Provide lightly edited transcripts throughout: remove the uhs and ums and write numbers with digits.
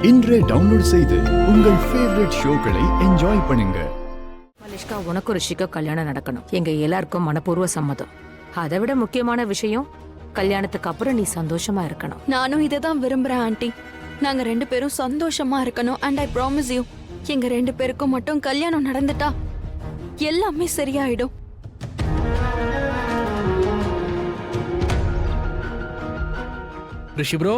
இன்றே டவுன்லோட் செய்து உங்கள் ஃபேவரட் ஷோக்களை என்ஜாய் பண்ணுங்க. மலிஷ்கா, உனக்கு ரிஷிக்கு கல்யாணம் நடக்கணும். எங்க எல்லாருக்கும் மனப்பூர்வ சம்மதம். அதை விட முக்கியமான விஷயம், கல்யாணத்துக்கு அப்புறம் நீ சந்தோஷமா இருக்கணும். நானும் இதை தான் விரும்புறேன் ஆண்டி. நாங்க 2 பேரும் சந்தோஷமா இருக்கணும். அண்ட் ஐ ப்ராமிஸ் யூ, எங்க 2 பேருக்கும் மட்டும் கல்யாணம் நடந்துட்டா எல்லாமே சரியாயிடும். ரிஷி ப்ரோ,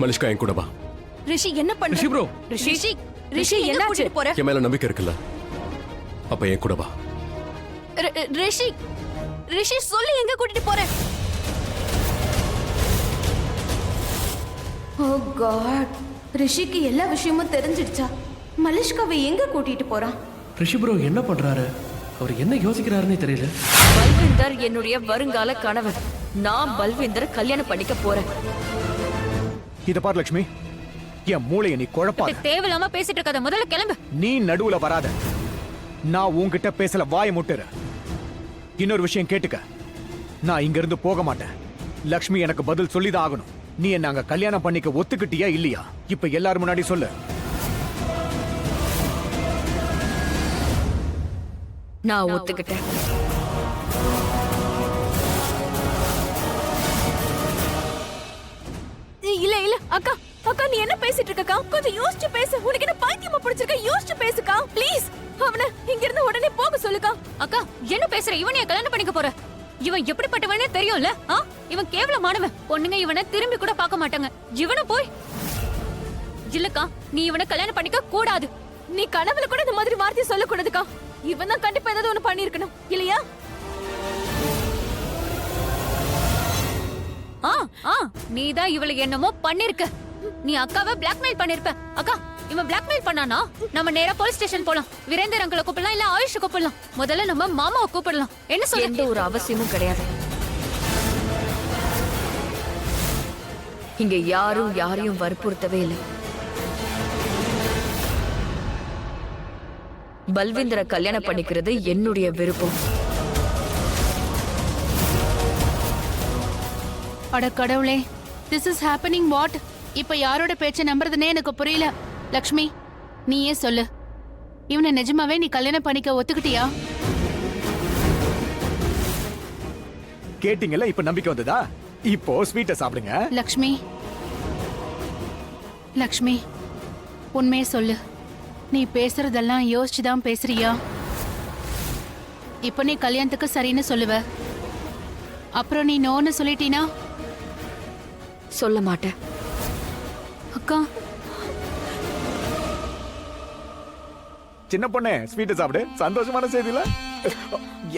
மலிஷ்கா என் கூட வா. ரிஷி என்ன பண்ற? ரிஷி ப்ரோ, ரிஷி என்ன கூட்டிட்டு போற? என் மேல நம்பிக்கை இருக்குல்ல, அப்ப என் கூட வா. ரிஷி சொல்லி எங்க கூட்டிட்டு போற? ஓ காட், ரிஷிக்கு எல்லா விஷயமும் தெரிஞ்சிடுச்சா? மலிஷ்காவை எங்க கூட்டிட்டு போறான்? ரிஷி ப்ரோ என்ன பண்றாரு? அவர் என்ன யோசிக்கிறாருன்னே தெரியல. பல்விந்தர் என்னுடைய வருங்கால கணவன். நான் பல்விந்தர் கல்யாணம் பண்ணிக்க போறேன். இத பாரு லட்சுமி, என் மூளைய நீ குழப்பாத. தேவையில்லாம பேசிட்டு இருக்காத, முதல்ல கிளம்பு. நீ நடுவுல வராத. நான் உன்கிட்ட பேசல, வாயை முட்டுற. இன்னொரு விஷயம் கேட்டுக்க, நான் இங்க இருந்து போக மாட்டேன். லட்சுமி எனக்கு பதில் சொல்லிதான் ஆகணும். நீ என்ன அங்க கல்யாணம் பண்ணிக்க ஒத்துக்கிட்டியா இல்லையா? இப்ப எல்லாரும் முன்னாடி சொல்லு. நான் ஒத்துக்கிட்டேன். இல்ல அக்கா, அக்கா நீ என்ன பேசிட்டு இருக்கக்கா? கொஞ்சம் யோசிச்சு பேசு. உனக்கு என்ன பைத்தியமா பிடிச்சிருக்க? யோசிச்சு பேசுக்கா ப்ளீஸ். அவனை இங்க இருந்து உடனே போக சொல்லுக்கா. அக்கா, என்ன பேசுற? இவனைய கல்யாணம் பண்ணிக்க போற? இவன் எப்படிப்பட்டவனே தெரியும்ல? இவன் கேவலமானவன். பொண்ணுங்க இவனை திரும்பி கூட பார்க்க மாட்டாங்க. இவனை போய் இல்லக்கா, நீ இவனை கல்யாணம் பண்ணிக்க கூடாது. நீ கனவுல கூட இந்த மாதிரி வார்த்தை சொல்லக்கூடாதுக்கா. இவன் தான் கண்டிப்பா ஏதாவது ஒண்ணு பண்ணிருக்கணும் இல்லையா? நீதான் இவளை என்னமோ பண்ணிருக்க. நீ அக்காவை பிளாக்மெயில் பண்ணிருப்ப. அக்கா, இவன் பிளாக்மெயில் பண்ணானா? நம்ம நேரா போலீஸ் ஸ்டேஷன் போலாம். வீரேந்தர் அங்கிளை கூப்பிடலாம், இல்ல ஆயுஷ் கூப்பிடலாம். முதல்ல நம்ம மாமாவை கூப்பிடலாம். என்ன சொல்ல? எந்த ஒரு அவசியமும் கிடையாது. இங்க யாரும் யாரையும் வற்புறுத்தவே இல்லை. பல்விந்தரை கல்யாணம் பண்ணிக்கிறது என்னுடைய விருப்பம். அட கடவுளே, திஸ் இஸ் ஹேப்பனிங் வாட்? இப்ப யாரோட பேச்ச நம்புறதுனே எனக்கு புரியல. லக்ஷ்மி, நீயே சொல்லு, இவனை நிஜமாவே நீ கல்யாணம் பண்ணிக்க ஒத்துக்கிட்டியா? கேட்டீங்கல்ல, இப்ப நம்பிக்கை வந்ததா? இப்போ ஸ்வீட்டை சாப்பிடுங்க. லக்ஷ்மி, லக்ஷ்மி, உண்மையே சொல்லு. நீ பேசுறதெல்லாம் யோசிச்சுதான் பேசுறியா? இப்ப நீ கல்யாணத்துக்கு சரின்னு சொல்லுவ, அப்புறம் நீ நோன்னு சொல்லிட்டீனா? சொல்ல மாட்டேன். அக்கா, சின்ன பொண்ணே, ஸ்வீட்டை சாப்பிடு. சந்தோஷமான செய்தில.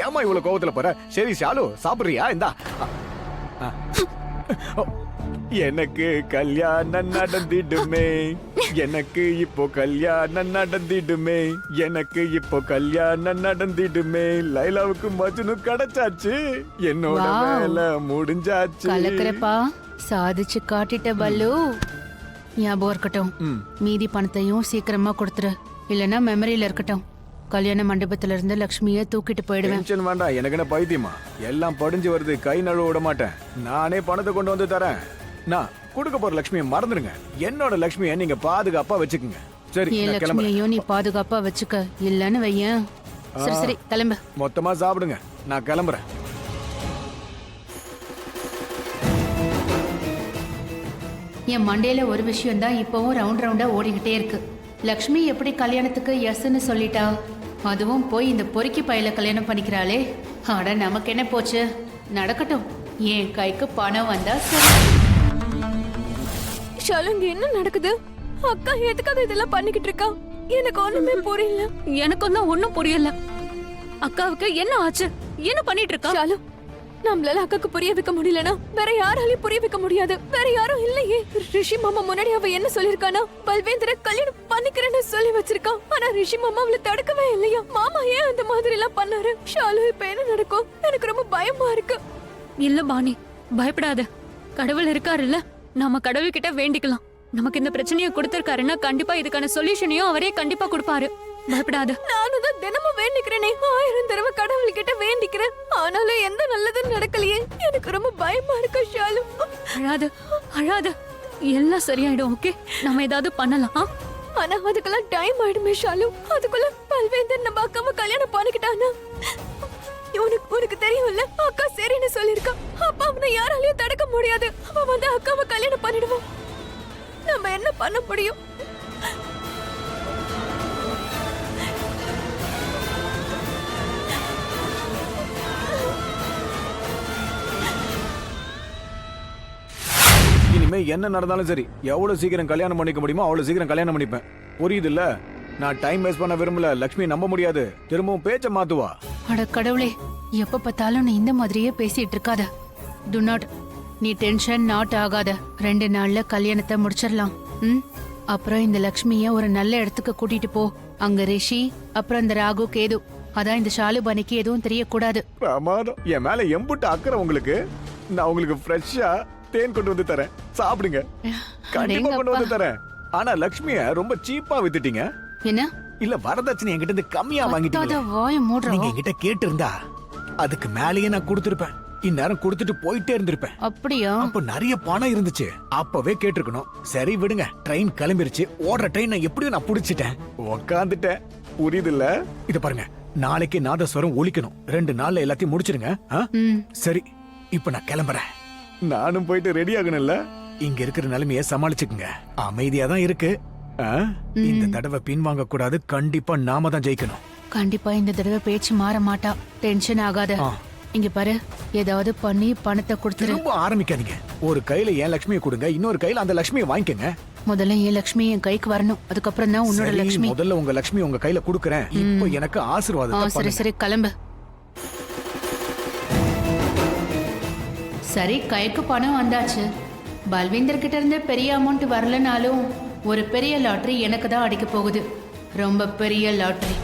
ஏமா இவ்வளவு கோவத்துல போற? சரி ஷாலு, சாப்பிடுறியா? இந்தா. எனக்கு கல்யாணம் நடந்திடுமே, எனக்கு இப்போ கல்யாணம் நடந்திடுமே, எனக்கு இப்போ கல்யாணம் நடந்திடுமே. லைலாவுக்கு மஜ்னு கிடைச்சாச்சு, என்னோட வேலை முடிஞ்சாச்சு. கலக்கறப்பா, சாதிச்சு காட்டிட்ட பல்லு. ஞாபகம் இருக்கட்டும், மீதி பணத்தையும் சீக்கிரமா கொடுத்துரு, இல்லைன்னா மெமரியில இருக்கட்டும். கல்யாண மண்டபத்துல இருந்து லட்சுமிய தூக்கிட்டு போயிடுவேன். டென்ஷன் வேண்டாம், எனக்கு என்ன பைத்தியமா? எல்லாம் படிஞ்சு வருது, கை நழுவ விட மாட்டேன். நானே பணத்தை கொண்டு வந்து தரேன். நான் கொடுக்க போற லட்சுமியை மறந்துடுங்க. என்னோட லட்சுமியை நீங்க பாதுகாப்பா வச்சுக்குங்க. சரி, என் லட்சுமியையும் நீ பாதுகாப்பா வச்சுக்க, இல்லன்னு வையேன். சரி சரி, கிளம்பு. மொத்தமா சாப்பிடுங்க, நான் கிளம்புறேன். என் மண்டையில ஒரு விஷயம் தான் இப்பவும் ரவுண்ட் ரவுண்டா ஓடிக்கிட்டே இருக்கு. லக்ஷ்மி எப்படி கல்யாணத்துக்கு எஸ்ன்னு சொல்லிட்டா? அதுவும் போய் இந்த பொறுக்கி பையில கல்யாணம் பண்ணிக்கிறாளே. ஆட, நமக்கு என்ன போச்சு? நடக்கட்டும், என் கைக்கு பணம் வந்தா சரி. ஷாலுங்க, என்ன நடக்குது? அக்கா எதுக்காக இதெல்லாம் பண்ணிக்கிட்டு இருக்கா? எனக்கு ஒண்ணுமே புரியல. எனக்கும் தான் ஒண்ணும் புரியல. அக்காவுக்கு என்ன ஆச்சு? என்ன பண்ணிட்டு இருக்கா? ஷாலு, நம்மளால அக்காக்கு புரிய வைக்க முடியலனா வேற யாராலையும் புரிய வைக்க முடியாது. வேற யாரும் இல்லையே. ரிஷி மாமா முன்னாடி அவ என்ன சொல்லிருக்கானா? பல்வேந்திர கல்யாணம் பண்ணிக்கிறேன்னு சொல்லி வச்சிருக்கான். ஆனா ரிஷி மாமா அவளை தடுக்கவே இல்லையா? மாமா ஏன் அந்த மாதிரி எல்லாம் பண்ணாரு? ஷாலு, இப்ப என்ன நடக்கும்? எனக்கு ரொம்ப பயமா இருக்கு. இல்ல பாணி, பயப்படாத. கடவுள் இருக்காருல்ல, நாம கடவுள் கிட்ட வேண்டிக்கலாம். நமக்கு இந்த பிரச்சனையை கொடுத்திருக்காருன்னா கண்டிப்பா இதுக்கான சொல்யூஷனையும் அவரே கண்டிப்பா கொடுப்பாரு. பயப்படாத. நானும் தான் தினமும் வேண்டிக்கிறேனே, 1000 தடவை கடவுள்கிட்ட வேண்டிக்கிறேன். ஆனாலும் எந்த நல்லதும் நடக்கலையே. எனக்கு ரொம்ப பயமா இருக்கு ஷாலு. அழாத அழாத, எல்லாம் சரியாயிடும். ஓகே, நம்ம ஏதாவது பண்ணலாம். ஆனா அதுக்கெல்லாம் டைம் ஆயிடுமே ஷாலு. அதுக்குள்ள பல்வேந்தர் நம்ம அக்காவை கல்யாணம் பண்ணிக்கிட்டானா? உனக்கு தெரியும்ல, அக்கா சரின்னு சொல்லிருக்கா. அப்ப அவனை யாராலையும் தடுக்க முடியாது. அவன் வந்து அக்காவை கல்யாணம் பண்ணிடுவான். நம்ம என்ன பண்ண முடியும்? இனிமே என்ன நடந்தாலும் சரி, எவ்வளவு சீக்கிரம் கல்யாணம் பண்ணிக்க முடியுமோ அவ்வளவு சீக்கிரம் கல்யாணம் பண்ணிப்பேன். புரியுது இல்ல? நான் டைம் வேஸ்ட் பண்ண விரும்பல. லக்ஷ்மி நம்ப முடியாது, திரும்பவும் பேச்ச மாத்துவா. அட கடவுளே, எப்ப பார்த்தாலும் நீ இந்த மாதிரியே பேசிட்டு இருக்காத. டு நாட், நீ டென்ஷன் நாட் ஆகாத. 2 நாள்ல கல்யாணத்தை முடிச்சிடலாம். அப்புறம் இந்த லக்ஷ்மிய ஒரு நல்ல இடத்துக்கு கூட்டிட்டு போ. அங்க ரிஷி, அப்புறம் இந்த ராகு கேது, அதான் இந்த ஷாலுபானிக்கு எதுவும் தெரியக்கூடாது. பிரமாதம். என் மேல எம்புட்டு அக்கறை உங்களுக்கு. நான் உங்களுக்கு ஃப்ரெஷ்ஷா தேன் கொண்டு வந்து தரேன், சாப்பிடுங்க. கண்டிப்பா கொண்டு வந்து தரேன். ஆனா லக்ஷ்மிய ரொம்ப சீப்பா வித்துட்டீங்க. என்ன? இல்ல, வரதட்சணை என்கிட்ட இருந்து கம்மியா வாங்கிட்டீங்க. வாய மூடுறா. நீங்க என்கிட்ட கேட்டு இருந்தா அதுக்கு மேலேயே நான் கொடுத்திருப்பேன். இந்நேரம் கொடுத்துட்டு போயிட்டே இருந்திருப்பேன். அப்படியா? அப்ப நிறைய பணம் இருந்துச்சு. அப்பவே கேட்டிருக்கணும். சரி விடுங்க, ட்ரெயின் கிளம்பிருச்சு. ஓடுற ட்ரெயின் எப்படியும் நான் புடிச்சிட்டேன், உக்காந்துட்டேன். புரியுது இல்ல? இது பாருங்க, நாளைக்கு நாதஸ்வரம் ஒலிக்கணும். 2 நாள்ல எல்லாத்தையும் முடிச்சிருங்க. சரி, இப்ப நான் கிளம்புறேன். நானும் போயிட்டு ரெடி ஆகணும்ல. இங்க இருக்கிற நிலைமைய சமாளிச்சுக்குங்க. அமைதியா தான் இருக்கு. இந்த தடவை பின்வாங்க கூடாது. கண்டிப்பா நாம தான் ஜெயிக்கணும். கண்டிப்பா இந்த தடவை பேச்சு மாற மாட்டா. டென்ஷன் ஆகாத. இங்க பாரு, ஏதாவது பண்ணி பணத்தை கொடுத்துரு. ரொம்ப ஆரம்பிக்காதீங்க. ஒரு கையில என் லட்சுமியை கொடுங்க, இன்னொரு கையில அந்த லட்சுமியை வாங்கிக்கங்க. முதல்ல என் லட்சுமி என் கைக்கு வரணும், அதுக்கப்புறம் தான் உன்னோட லட்சுமி. முதல்ல உங்க லட்சுமி உங்க கையில கொடுக்கறேன். இப்போ எனக்கு ஆசீர்வாதம். சரி சரி, கிளம்பு. சரி, கைக்கு பணம் வந்தாச்சு. பல்வீந்தர் கிட்ட இருந்து பெரிய அமௌண்ட் வரலனாலும் ஒரு பெரிய லாட்டரி எனக்கு தான் அடிக்க போகுது. ரொம்ப பெரிய லாட்டரி.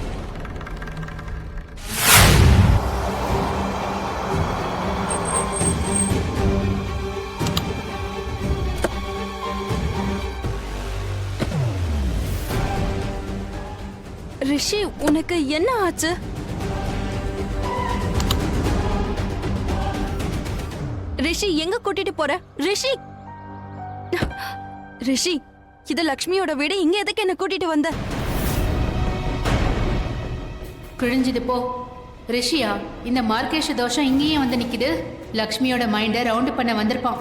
ரிஷி, உனக்கு என்ன ஆச்சு? ரிஷி, எங்க கூட்டிட்டு போற? ரிஷி, ரிஷி, இது லக்ஷ்மியோட வீடு. இங்க எதுக்கு என்ன கூட்டிட்டு வந்த? கிழிஞ்சது போ. ரிஷியா, இந்த மார்க்கேஷ தோஷம் இங்கேயே வந்து நிக்குது. லக்ஷ்மியோட மைண்டை ரவுண்ட் பண்ண வந்திருப்பான்.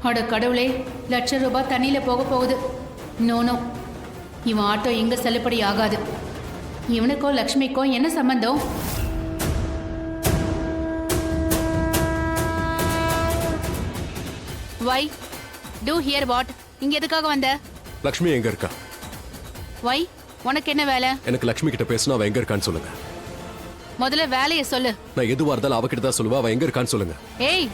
அட கடவுளே, ₹1,00,000 தண்ணியில போக போகுது. நோ, இவன் ஆட்டோ எங்க செல்லுபடி ஆகாது. இவனுக்கோ லக்ஷ்மிக்கோ என்ன சம்பந்தம்? Why do here what? இங்க எதுக்காக வந்த? லக்ஷ்மி எங்க இருக்கா? வை, உனக்கு என்ன வேலை? எனக்கு லக்ஷ்மி கிட்ட பேசணும். அவ எங்க இருக்கான்னு சொல்லுங்க. முதல்ல வேலையை சொல்லு. நான் எதுவா இருந்தாலும் அவகிட்ட தான் சொல்லுவா. அவ எங்க இருக்கான்னு சொல்லுங்க. ஏய்,